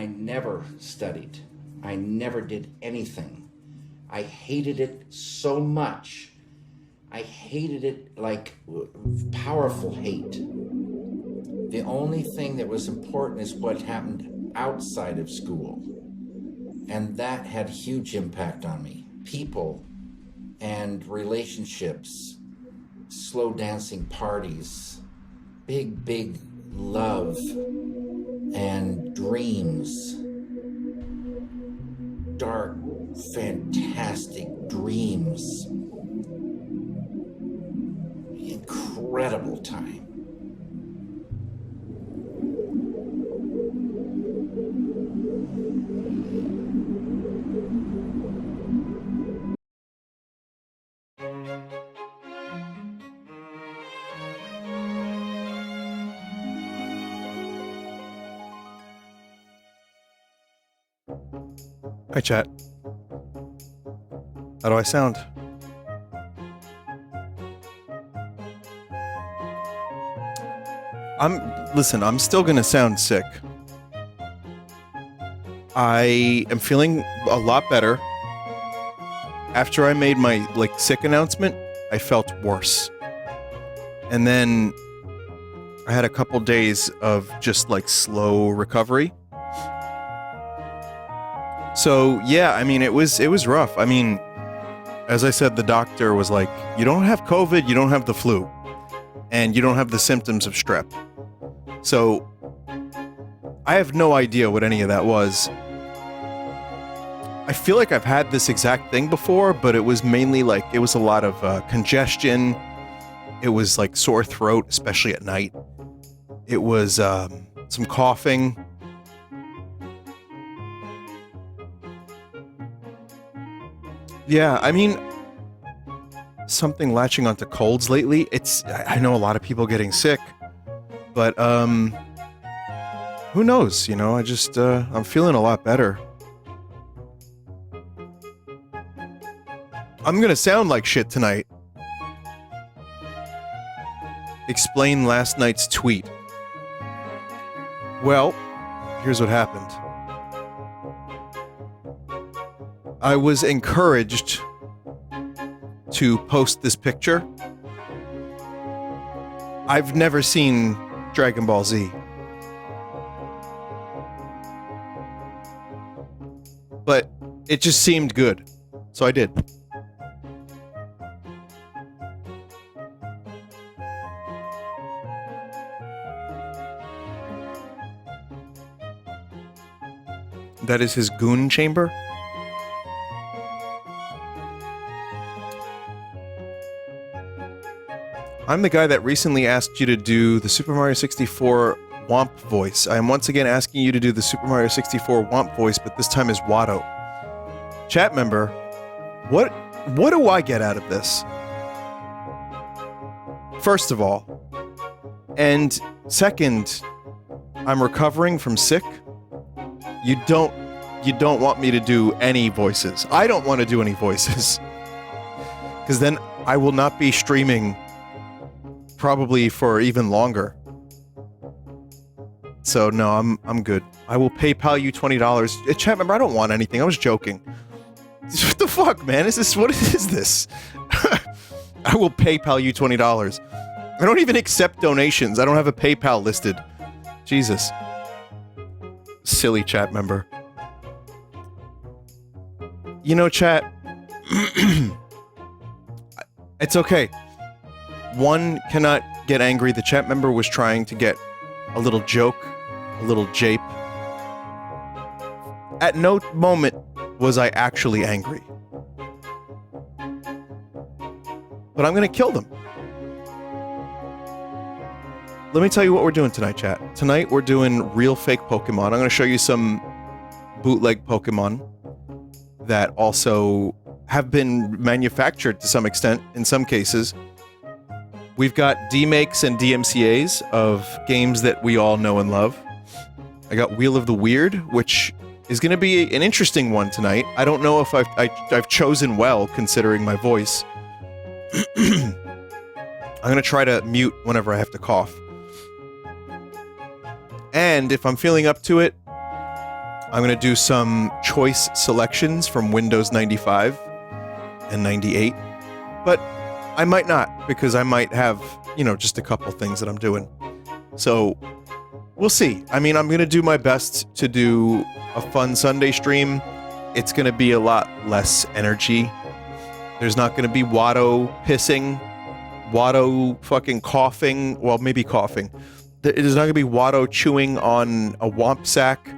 I never studied. I never did anything. I hated it so much. I hated it like powerful hate. The only thing that was important is what happened outside of school. And that had huge impact on me. People and relationships, slow dancing parties, big love and dreams, dark, fantastic dreams. Incredible time. Hi, chat. How do I sound? Listen, I'm still gonna sound sick. I am feeling a lot better. After I made my, sick announcement, I felt worse. And then I had a couple days of just, slow recovery. So, yeah, I mean, it was rough. I mean, as I said, the doctor was like, you don't have COVID, you don't have the flu, and you don't have the symptoms of strep. So, I have no idea what any of that was. I feel like I've had this exact thing before, but it was mainly it was a lot of congestion. It was sore throat, especially at night. It was some coughing. Yeah, I mean, something latching onto colds lately. I know a lot of people getting sick, but who knows, I just, I'm feeling a lot better. I'm gonna sound like shit tonight. Explain last night's tweet. Well, here's what happened. I was encouraged to post this picture. I've never seen Dragon Ball Z. But it just seemed good, so I did. That is his goon chamber? I'm the guy that recently asked you to do the Super Mario 64 Womp voice. I am once again asking you to do the Super Mario 64 Womp voice, but this time as Watto. Chat member, what do I get out of this? First of all, and second, I'm recovering from sick. You don't want me to do any voices. I don't want to do any voices. Because then I will not be streaming probably for even longer. So no, I'm good. I will PayPal you $20. Chat member, I don't want anything. I was joking. What the fuck, man? What is this? I will PayPal you $20. I don't even accept donations. I don't have a PayPal listed. Jesus. Silly chat member. Chat. It's okay. One cannot get angry. The chat member was trying to get a little joke, a little jape. At no moment was I actually angry. But I'm gonna kill them. Let me tell you what we're doing tonight, chat. Tonight we're doing real fake Pokemon. I'm gonna show you some bootleg Pokemon that also have been manufactured to some extent, in some cases. We've got demakes and DMCAs of games that we all know and love. I got Wheel of the Weird, which is going to be an interesting one tonight. I don't know if I've chosen well, considering my voice. I'm going to try to mute whenever I have to cough. And if I'm feeling up to it, I'm going to do some choice selections from Windows 95 and 98, but I might not, because I might have, just a couple things that I'm doing. So we'll see. I mean, I'm going to do my best to do a fun Sunday stream. It's going to be a lot less energy. There's not going to be Watto pissing, Watto fucking coughing. Well, maybe coughing. There's not going to be Watto chewing on a womp sack,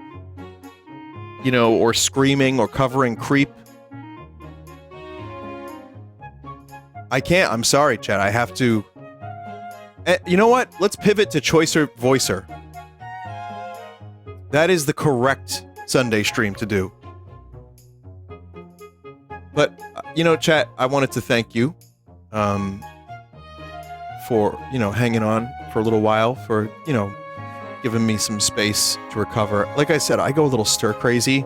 or screaming or covering creep. I can't. I'm sorry, chat. I have to. You know what? Let's pivot to Choicer Voicer. That is the correct Sunday stream to do. But, chat, I wanted to thank you for, hanging on for a little while, for, giving me some space to recover. Like I said, I go a little stir-crazy.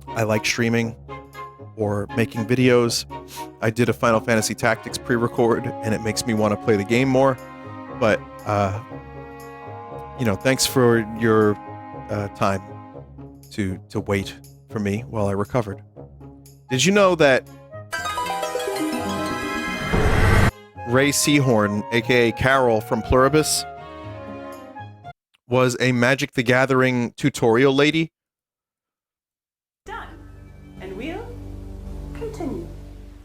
I like streaming or making videos. I did a Final Fantasy Tactics pre-record, and it makes me want to play the game more. But, thanks for your time to wait for me while I recovered. Did you know that Rhea Seehorn, aka Carol from Pluribus, was a Magic the Gathering tutorial lady? Done. And we'll continue.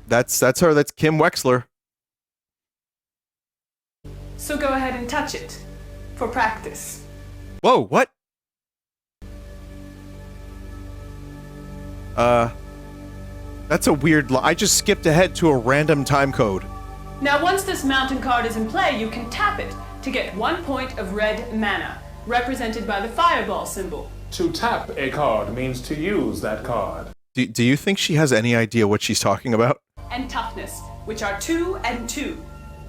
That's her. That's Kim Wexler. So go ahead and touch it for practice. Whoa, what? That's a weird I just skipped ahead to a random time code. Now once this mountain card is in play, you can tap it to get 1 point of red mana, represented by the fireball symbol. To tap a card means to use that card. Do you think she has any idea what she's talking about? And toughness, which are 2 and 2.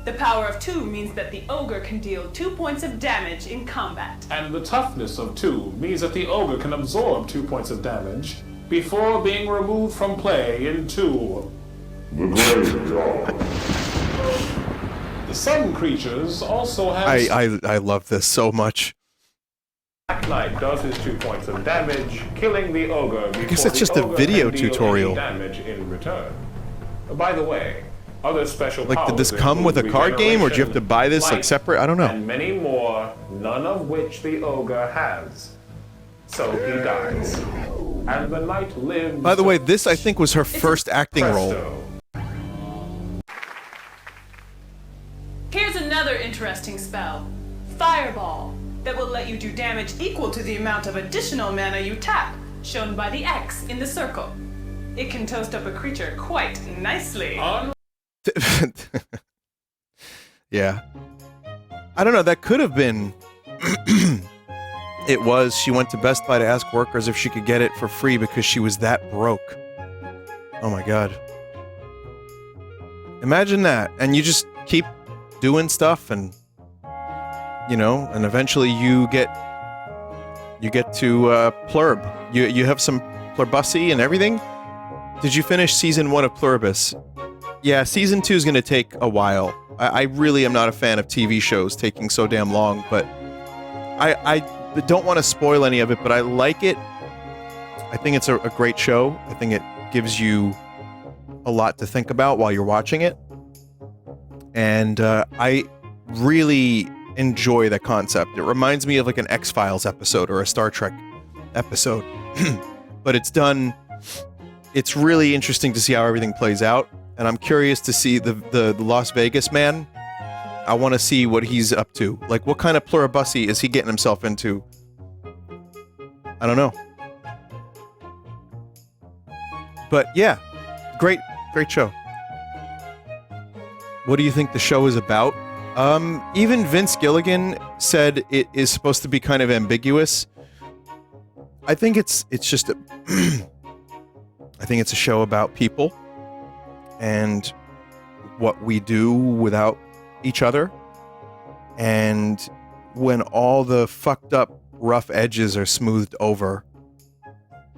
The power of 2 means that the ogre can deal 2 points of damage in combat. And the toughness of 2 means that the ogre can absorb 2 points of damage before being removed from play in 2. The graveyard. Some creatures also have... I love this so much. Black Knight does his 2 points of damage, killing the ogre before I guess it's just a video tutorial. Damage in return. By the way, other special like, did this come with a card game, or do you have to buy this like separate? I don't know. And many more, none of which the ogre has. So he dies. And the knight lives... By the way, this I think was her first acting role. Here's another interesting spell. Fireball, that will let you do damage equal to the amount of additional mana you tap, shown by the X in the circle. It can toast up a creature quite nicely. Yeah. I don't know, that could have been... It was, she went to Best Buy to ask workers if she could get it for free because she was that broke. Oh my god. Imagine that, and you just keep doing stuff, and and eventually you get to Plurb. You have some Plurbussy and everything. Did you finish season 1 of Pluribus? Yeah, season 2 is going to take a while. I really am not a fan of TV shows taking so damn long, but I don't want to spoil any of it, but I like it. I think it's a great show. I think it gives you a lot to think about while you're watching it. And I really enjoy the concept. It reminds me of like an X-Files episode or a Star Trek episode. But it's done... It's really interesting to see how everything plays out. And I'm curious to see the Las Vegas man. I want to see what he's up to. Like, what kind of pluribussy is he getting himself into? I don't know. But yeah, great show. What do you think the show is about? Even Vince Gilligan said it is supposed to be kind of ambiguous. I think it's just a I think it's a show about people and what we do without each other. And when all the fucked up rough edges are smoothed over,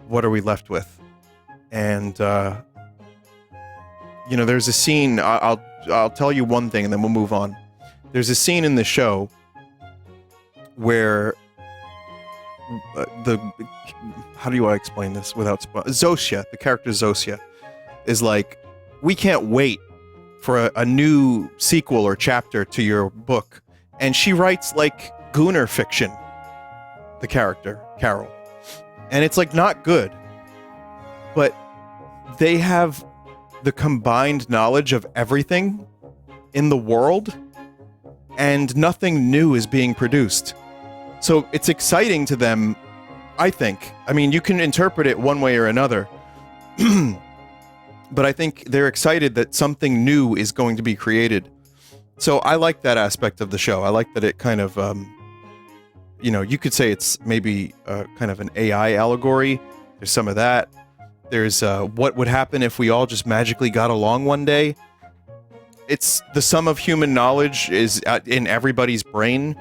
what are we left with? And there's a scene, I'll tell you one thing and then we'll move on. There's a scene in the show where the how do I explain this without Zosia, the character Zosia, is like, we can't wait for a new sequel or chapter to your book, and she writes like Gooner fiction, the character Carol, and it's like not good, but they have the combined knowledge of everything in the world, and nothing new is being produced. So it's exciting to them, I think. I mean, you can interpret it one way or another, but I think they're excited that something new is going to be created. So I like that aspect of the show. I like that it kind of, you could say it's maybe kind of an AI allegory. There's some of that. There's what would happen if we all just magically got along one day. It's the sum of human knowledge is in everybody's brain.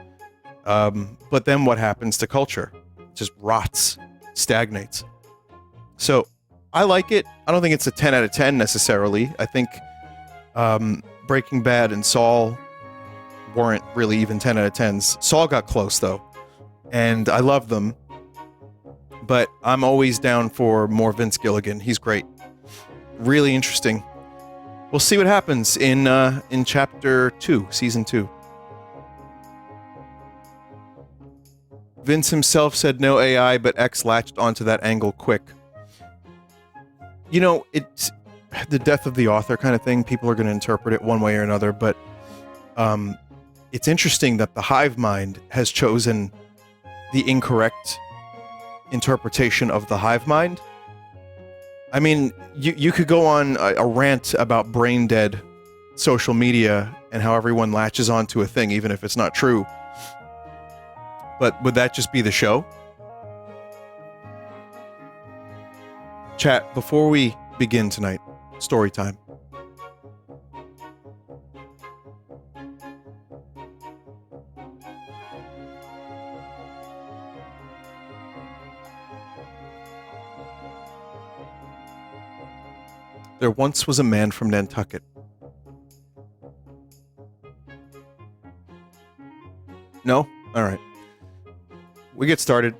But then what happens to culture? It just rots, stagnates. So I like it. I don't think it's a 10 out of 10 necessarily. I think Breaking Bad and Saul weren't really even 10 out of 10s. Saul got close though, and I love them. But I'm always down for more Vince Gilligan. He's great. Really interesting. We'll see what happens in Chapter 2, Season 2. Vince himself said no AI, but X latched onto that angle quick. You know, it's the death of the author kind of thing. People are going to interpret it one way or another, but it's interesting that the hive mind has chosen the incorrect interpretation of the hive mind. I mean, you could go on a rant about brain dead social media and how everyone latches onto a thing, even if it's not true. But would that just be the show? Chat, before we begin tonight, story time. There once was a man from Nantucket. No? All right. We get started.